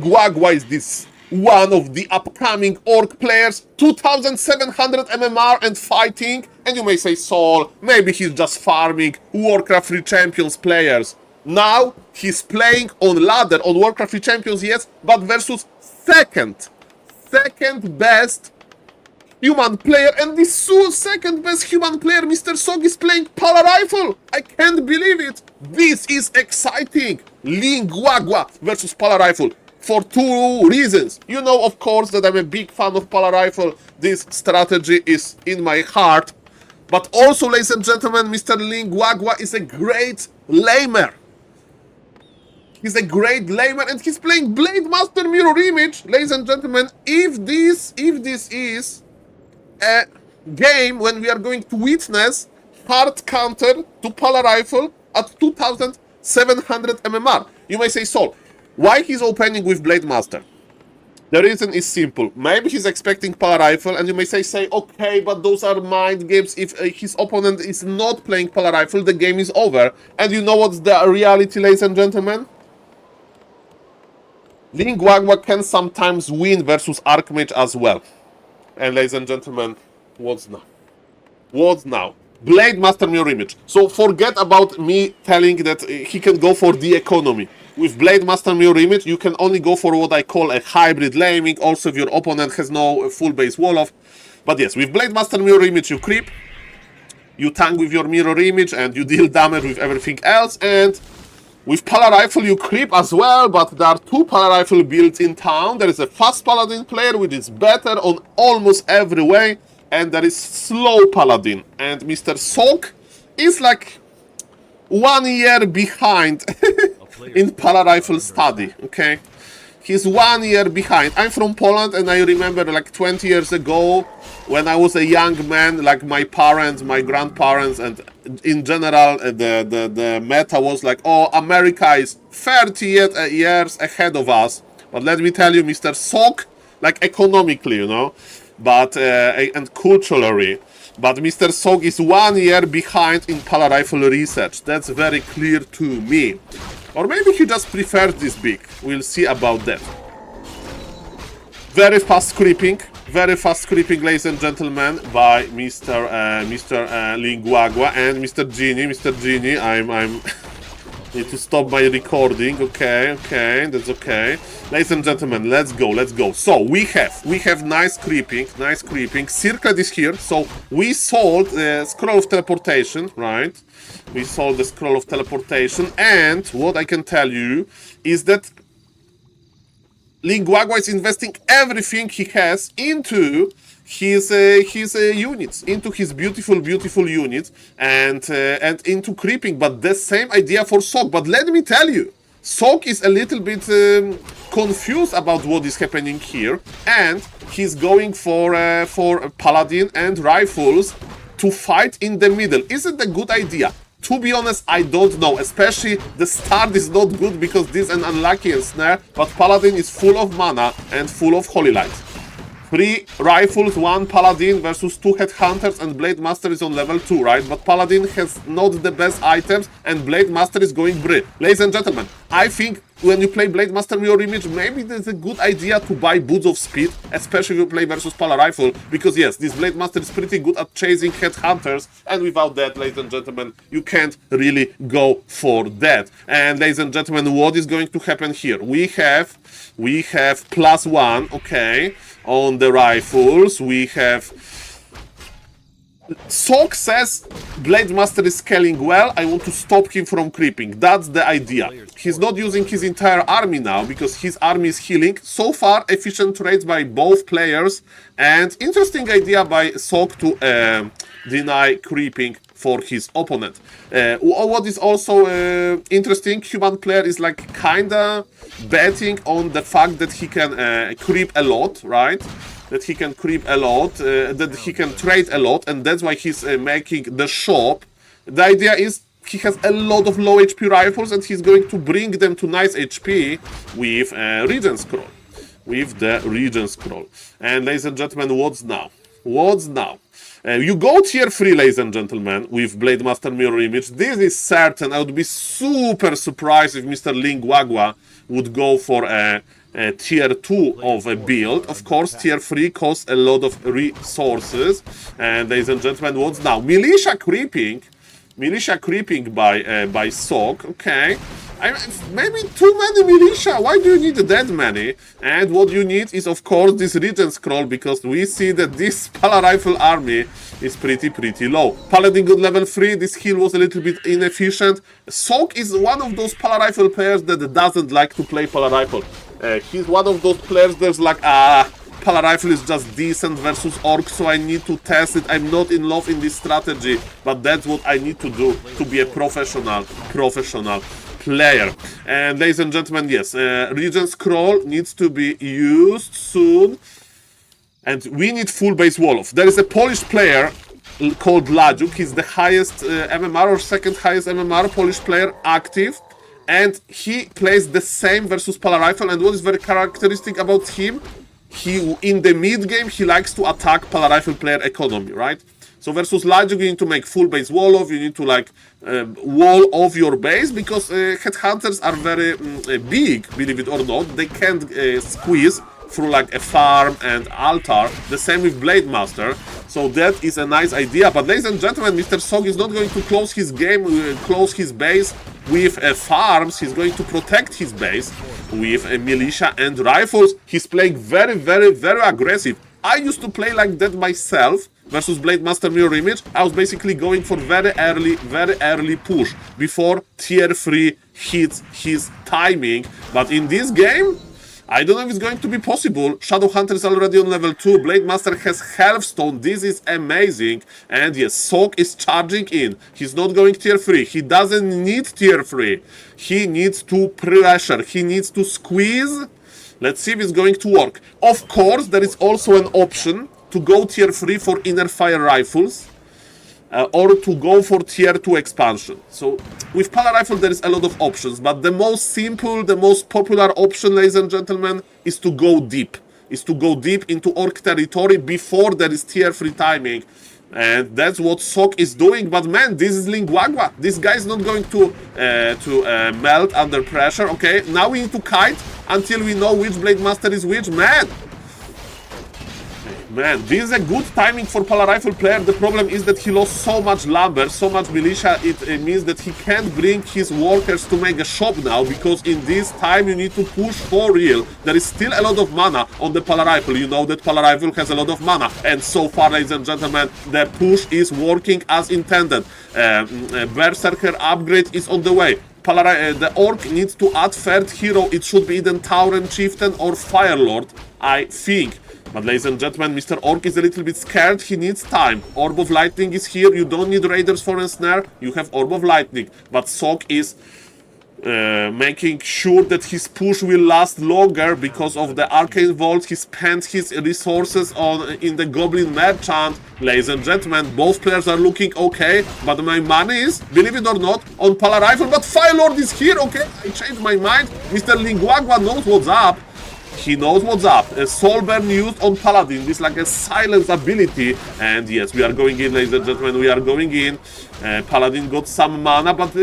Gua Gua is this one of the upcoming Orc players, 2700 MMR and fighting, and you may say, Saul, maybe he's just farming Warcraft 3 Champions players. Now, he's playing on ladder, on Warcraft 3 Champions, yes, but versus second best human player, and this second best human player, Mr. Sog, is playing Paladin Rifle. I can't believe it. This is exciting. Lin Gua Gua versus Paladin Rifle. For two reasons. You know, of course, that I'm a big fan of Paladin Rifle. This strategy is in my heart. But also, ladies and gentlemen, Mr. Lin Gua Gua is a great lamer. He's a great lamer, and he's playing BladeMaster Mirror Image. Ladies and gentlemen, if this is a game when we are going to witness hard counter to Paladin Rifle at 2700 MMR. You may say, Saul, why he's opening with BladeMaster? The reason is simple. Maybe he's expecting Paladin Rifle, and you may say, okay, but those are mind games. If his opponent is not playing Paladin Rifle, the game is over. And you know what's the reality, ladies and gentlemen? Lin Gua Gua can sometimes win versus Archmage as well. And ladies and gentlemen, what's now? What's now? BladeMaster Mirror Image. So forget about me telling that he can go for the economy. With BladeMaster Mirror Image, you can only go for what I call a hybrid laming. Also, if your opponent has no full base wall off. But yes, with BladeMaster Mirror Image, you creep, you tank with your Mirror Image, and you deal damage with everything else. And with Paladin Rifle, you creep as well, but there are two Paladin Rifle builds in town. There is a fast Paladin player, which is better on almost every way, and there is slow Paladin. And Mr. Sok is like 1 year behind in Paladin Rifle study, okay? He's 1 year behind. I'm from Poland, and I remember like 20 years ago, when I was a young man, like my parents, my grandparents, and in general, the meta was like, oh, America is 30 years ahead of us. But let me tell you, Mr. Sok, like economically, you know, but and culturally, but Mr. Sok is 1 year behind in Paladin Rifle research. That's very clear to me. Or maybe he just prefers this big. We'll see about that. Very fast creeping, ladies and gentlemen, by Mr. Lin Gua Gua and Mr. Genie. Mr. Genie, I'm need to stop my recording. Okay, that's okay. Ladies and gentlemen, let's go. So we have nice creeping. Circlet is here. So we sold the scroll of teleportation, right? We sold the scroll of teleportation, and what I can tell you is that Lin Gua Gua is investing everything he has into his units, into his beautiful units, and into creeping. But the same idea for Sok. But let me tell you, Sok is a little bit confused about what is happening here, and he's going for Paladin and Rifles to fight in the middle. Is it a good idea? To be honest, I don't know. Especially the start is not good because this is an unlucky snare, but Paladin is full of mana and full of Holy Light. 3 rifles, 1 Paladin versus 2 Headhunters, and BladeMaster is on level 2, right? But Paladin has not the best items, and BladeMaster is going Bri. Ladies and gentlemen, I think when you play BladeMaster Mirror Image, maybe there's a good idea to buy Boots of Speed, especially if you play versus Paladin Rifle, because yes, this BladeMaster is pretty good at chasing Headhunters, and without that, ladies and gentlemen, you can't really go for that. And ladies and gentlemen, what is going to happen here? We have +1, okay, on the rifles. We have Sok says BladeMaster is scaling well. I want to stop him from creeping. That's the idea. He's not using his entire army now because his army is healing. So far, efficient trades by both players, and interesting idea by Sok to deny creeping for his opponent. What is also interesting, human player is like kinda betting on the fact that he can creep a lot, right? That he can creep a lot, that he can trade a lot, and that's why he's making the shop. The idea is he has a lot of low HP rifles, and he's going to bring them to nice HP with Regen Scroll. With the Regen Scroll. And ladies and gentlemen, what's now? You go tier 3, ladies and gentlemen, with BladeMaster Mirror Image. This is certain. I would be super surprised if Mr. Lin Gua Gua would go for a tier 2 of a build. Of course, tier 3 costs a lot of resources. And ladies and gentlemen, what's now? Militia creeping by SaulApe. Okay. Maybe too many militia. Why do you need that many? And what you need is, of course, this regen scroll, because we see that this Paladin Rifle army is pretty low. Paladin got level 3. This heal was a little bit inefficient. SaulApe is one of those Paladin Rifle players that doesn't like to play Paladin Rifle. He's one of those players that's like, Paladin Rifle is just decent versus Orcs, so I need to test it. I'm not in love in this strategy, but that's what I need to do to be a professional player. And ladies and gentlemen, yes, regen scroll needs to be used soon, and we need full base wall-off. There is a Polish player called Ladziuk. He's the highest MMR or second highest MMR Polish player active, and he plays the same versus Paladin Rifle. And what is very characteristic about him, he in the mid game he likes to attack Paladin Rifle player economy, right? So versus Ladziuk, you need to make full base wall off. You need to like wall off your base, because headhunters are very big, believe it or not. They can't squeeze through like a farm and altar. The same with BladeMaster. So that is a nice idea. But ladies and gentlemen, Mr. SaulApe is not going to close his game, close his base with farms. He's going to protect his base with militia and rifles. He's playing very aggressive. I used to play like that myself versus BladeMaster Mirror Image. I was basically going for very early push before tier 3 hits his timing. But in this game, I don't know if it's going to be possible. Shadowhunter is already on level 2. BladeMaster has Healthstone. This is amazing. And yes, SaulApe is charging in. He's not going tier 3. He doesn't need tier 3. He needs to pressure. He needs to squeeze. Let's see if it's going to work. Of course, there is also an option to go tier 3 for inner fire rifles. Or to go for tier 2 expansion. So with Paladin Rifle there is a lot of options, but the most simple, the most popular option, ladies and gentlemen, is to go deep. Is to go deep into Orc territory before there is tier 3 timing. And that's what SaulApe is doing. But man, this is Lin Gua Gua. This guy is not going to melt under pressure. Okay, now we need to kite until we know which BladeMaster is which. Man, this is a good timing for Paladin Rifle player. The problem is that he lost so much lumber, so much militia. It means that he can't bring his workers to make a shop now, because in this time you need to push for real. There is still a lot of mana on the Paladin Rifle. You know that Paladin Rifle has a lot of mana. And so far, ladies and gentlemen, the push is working as intended. Berserker upgrade is on the way. The Orc needs to add third hero. It should be either Tauren Chieftain or Firelord, I think. But ladies and gentlemen, Mr. Orc is a little bit scared. He needs time. Orb of Lightning is here. You don't need Raiders for a snare. You have Orb of Lightning. But SaulApe is making sure that his push will last longer because of the Arcane Vault. He spent his resources in the Goblin Merchant. Ladies and gentlemen, both players are looking okay. But my money is, believe it or not, on Paladin Rifle. But Firelord is here. Okay, I changed my mind. Mr. Lin Gua Gua knows what's up. He knows what's up. Soul Burn used on Paladin. This is like a silence ability. And yes, we are going in, ladies and gentlemen. We are going in. Paladin got some mana, but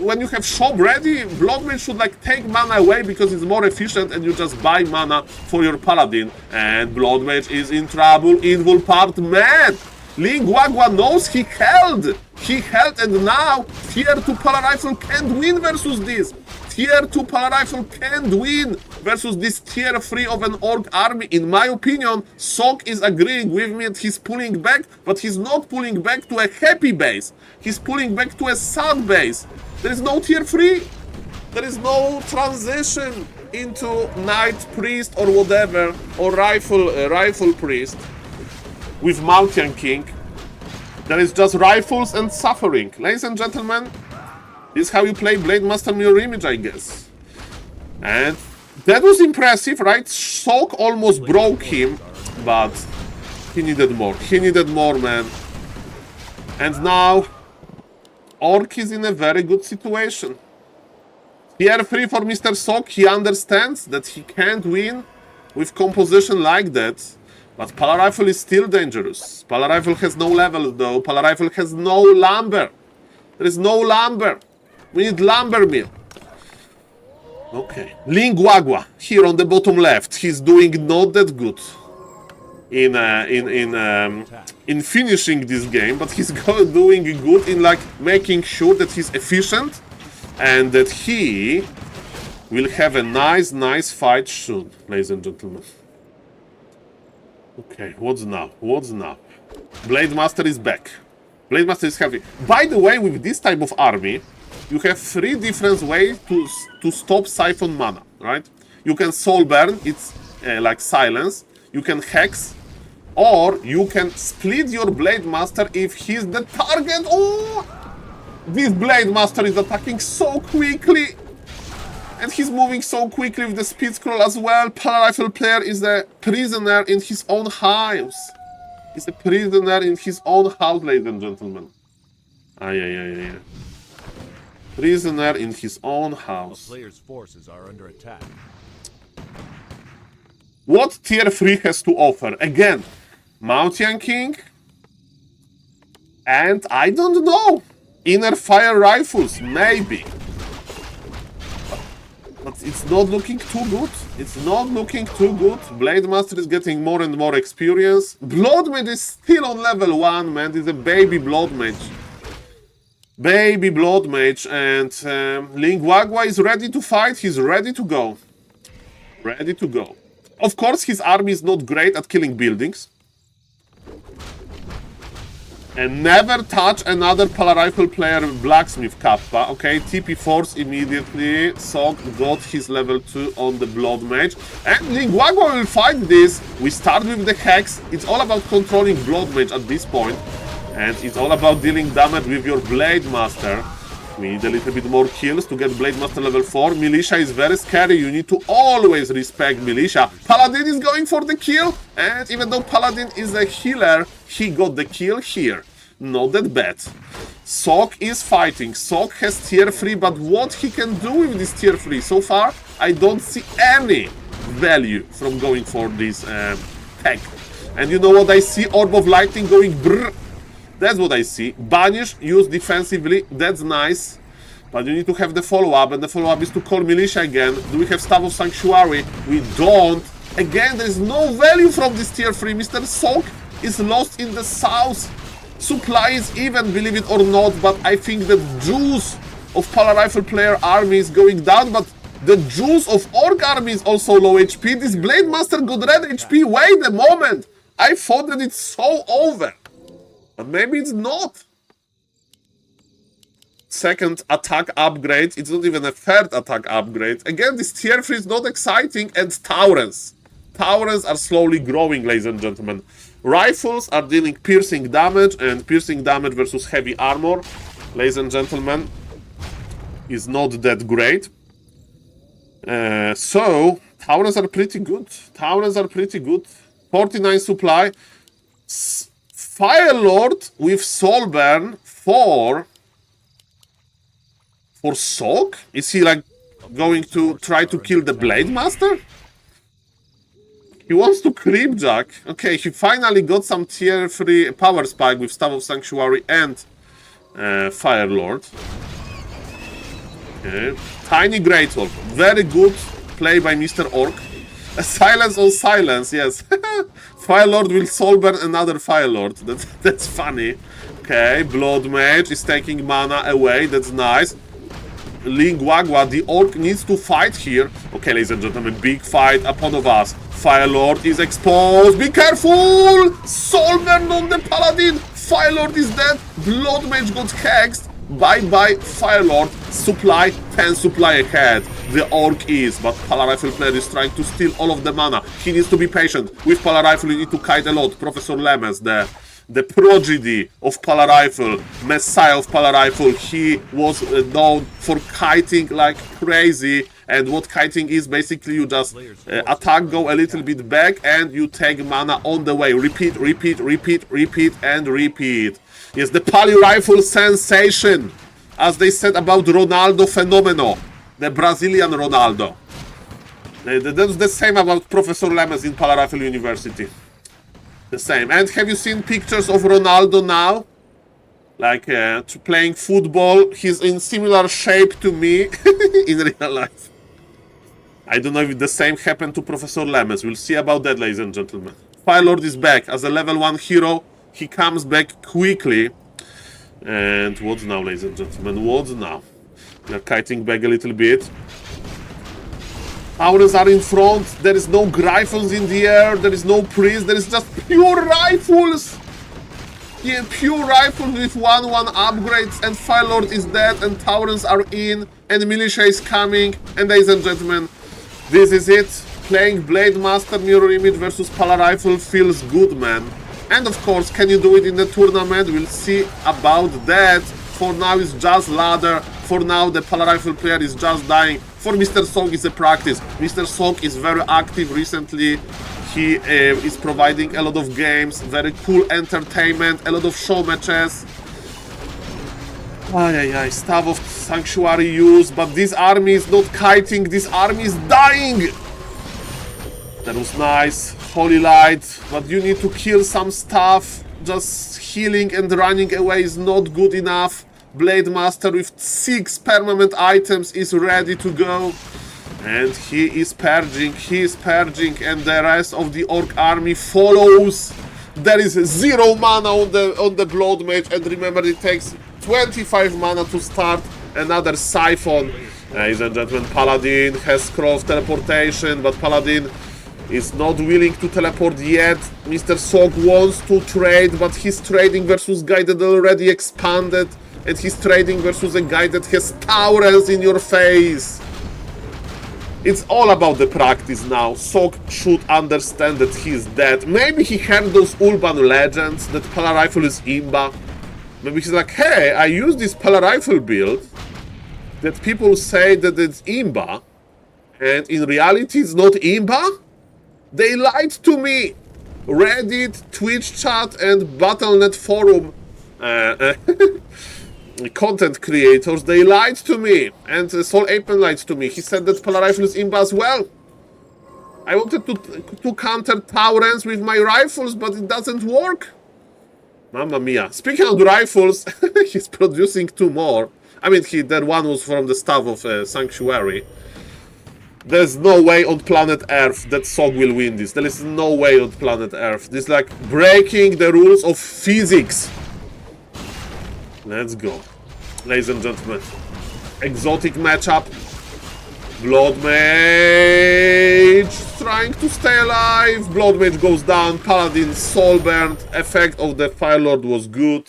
when you have shop ready, BladeMaster should like take mana away because it's more efficient and you just buy mana for your Paladin. And BladeMaster is in trouble. Invul part, man! Lin Gua Gua knows he held. He held, and now tier 2 Paladin Rifle can't win versus this. Tier 2 Paladin Rifle can't win versus this tier 3 of an Orc army. In my opinion, SaulApe is agreeing with me and he's pulling back, but he's not pulling back to a happy base. He's pulling back to a sad base. There is no tier 3. There is no transition into Knight Priest or whatever, or Rifle Priest with Mountain King. There is just rifles and suffering. Ladies and gentlemen, this is how you play BladeMaster Mirror Image, I guess. And that was impressive, right? SaulApe almost broke him, but he needed more. He needed more, man. And now, Orc is in a very good situation. Tier 3 for Mr. SaulApe. He understands that he can't win with composition like that. But Paladin Rifle is still dangerous. Paladin Rifle has no level, though. Paladin Rifle has no lumber. There is no lumber. We need lumber mill. Okay. Lin Gua Gua, here on the bottom left. He's doing not that good in finishing this game, but he's doing good in like making sure that he's efficient and that he will have a nice fight soon, ladies and gentlemen. Okay, what's now? What's now? BladeMaster is back. BladeMaster is heavy. By the way, with this type of army, you have 3 different ways to stop siphon mana, right? You can soul burn, it's like silence. You can hex, or you can split your BladeMaster if he's the target. Oh! This BladeMaster is attacking so quickly. And he's moving so quickly with the speed scroll as well. Paladin Rifle player is a prisoner in his own house. He's a prisoner in his own house, ladies and gentlemen. Ay. Prisoner in his own house. The player's forces are under attack. What tier 3 has to offer? Again, Mountain King. And I don't know. Inner fire rifles, maybe. But it's not looking too good. It's not looking too good. BladeMaster is getting more and more experience. BloodMage is still on level 1, man. He's a baby BloodMage. Baby BloodMage. And Lin Gua Gua is ready to fight. He's ready to go. Ready to go. Of course, his army is not great at killing buildings. And never touch another Paladin Rifle player Blacksmith Kappa. Okay, TP Force immediately. Sok got his level 2 on the BloodMage. And Lin Gua Gua will fight this. We start with the Hex. It's all about controlling BloodMage at this point. And it's all about dealing damage with your BladeMaster. We need a little bit more kills to get BladeMaster level 4. Militia is very scary. You need to always respect Militia. Paladin is going for the kill. And even though Paladin is a healer, he got the kill here. Not that bad. Sok is fighting. Sok has tier 3, but what he can do with this tier 3? So far, I don't see any value from going for this tech. And you know what I see? Orb of Lightning going brrr. That's what I see. Banish, use defensively. That's nice. But you need to have the follow-up. And the follow-up is to call Militia again. Do we have Staff of Sanctuary? We don't. Again, there is no value from this tier 3. Mr. Sok is lost in the south. Supply is even, believe it or not. But I think the juice of Paladin Rifle player army is going down. But the juice of Orc army is also low HP. This BladeMaster got red HP. Wait a moment. I thought that it's so over. But maybe it's not. Second attack upgrade. It's not even a third attack upgrade. Again, this tier 3 is not exciting. And Taurens. Taurens are slowly growing, ladies and gentlemen. Rifles are dealing piercing damage. And piercing damage versus heavy armor, ladies and gentlemen, is not that great. So, Taurens are pretty good. Taurens are pretty good. 49 supply. Firelord with Soulburn for Sok? Is he like going to try to kill the BladeMaster? He wants to creepjack. Okay, he finally got some tier 3 power spike with Staff of Sanctuary and Firelord. Okay. Tiny Great Orc. Very good play by Mr. Orc. A silence on silence, yes. Firelord will Soulburn another Firelord. That's funny. Okay, BloodMage is taking mana away. That's nice. Lin Gua Gua, the Orc needs to fight here. Okay, ladies and gentlemen, big fight upon of us. Firelord is exposed. Be careful! Soulburn on the Paladin. Firelord is dead. BloodMage got hexed. Bye-bye, Firelord. Supply, 10 supply ahead. The Orc is, but Paladin Rifle player is trying to steal all of the mana. He needs to be patient. With Paladin Rifle, you need to kite a lot. Professor Lemes, the prodigy of Paladin Rifle, messiah of Paladin Rifle, he was known for kiting like crazy. And what kiting is, basically you just attack, go a little bit back, and you take mana on the way. Repeat, repeat, repeat, repeat, and repeat. Yes, the Pali Rifle sensation, as they said about Ronaldo Fenomeno, the Brazilian Ronaldo. That's the same about Professor Lemes in Paladin Rifle University. The same. And have you seen pictures of Ronaldo now? Like playing football. He's in similar shape to me in real life. I don't know if the same happened to Professor Lemes. We'll see about that, ladies and gentlemen. Firelord is back as a level 1 hero. He comes back quickly. And what now, ladies and gentlemen? What now? We are kiting back a little bit. Taurens are in front. There is no Gryphons in the air. There is no priest. There is just pure rifles. Yeah, pure rifles with 1-1 upgrades. And Firelord is dead. And Taurens are in. And Militia is coming. And ladies and gentlemen, this is it. Playing BladeMaster Mirror Image versus Paladin Rifle feels good, man. And of course, can you do it in the tournament? We'll see about that. For now, it's just ladder. For now, the Paladin Rifle player is just dying. For Mr. Sok, it's a practice. Mr. Sok is very active recently. He is providing a lot of games, very cool entertainment, a lot of show matches. Staff of Sanctuary use, but this army is not kiting. This army is dying. That was nice. Holy Light, but you need to kill some stuff. Just healing and running away is not good enough. BladeMaster with 6 permanent items is ready to go. And he is purging, and the rest of the Orc army follows. There is 0 mana on the Blood Mage, and remember it takes 25 mana to start another Siphon. Ladies and gentlemen, Paladin has cross teleportation, but Paladin is not willing to teleport yet. Mr. Sok wants to trade, but he's trading versus guy that already expanded. And he's trading versus a guy that has Taurens in your face. It's all about the practice now. Sok should understand that he's dead. Maybe he heard those urban legends that Paladin Rifle is imba. Maybe he's like, hey, I use this Paladin Rifle build that people say that it's imba. And in reality, it's not imba. They lied to me. Reddit, Twitch chat, and Battle.net forum content creators, they lied to me. And SaulApeMan lied to me. He said that Paladin Rifle is imba as well. I wanted to counter Taurens with my rifles, but it doesn't work. Mamma mia. Speaking of the rifles, he's producing 2 more. I mean, that one was from the staff of Sanctuary. There's no way on planet Earth that Sok will win this. There is no way on planet Earth. This is like breaking the rules of physics. Let's go. Ladies and gentlemen. Exotic matchup. Blood Mage trying to stay alive. Blood Mage goes down. Paladin soul burned. Effect of the Firelord was good.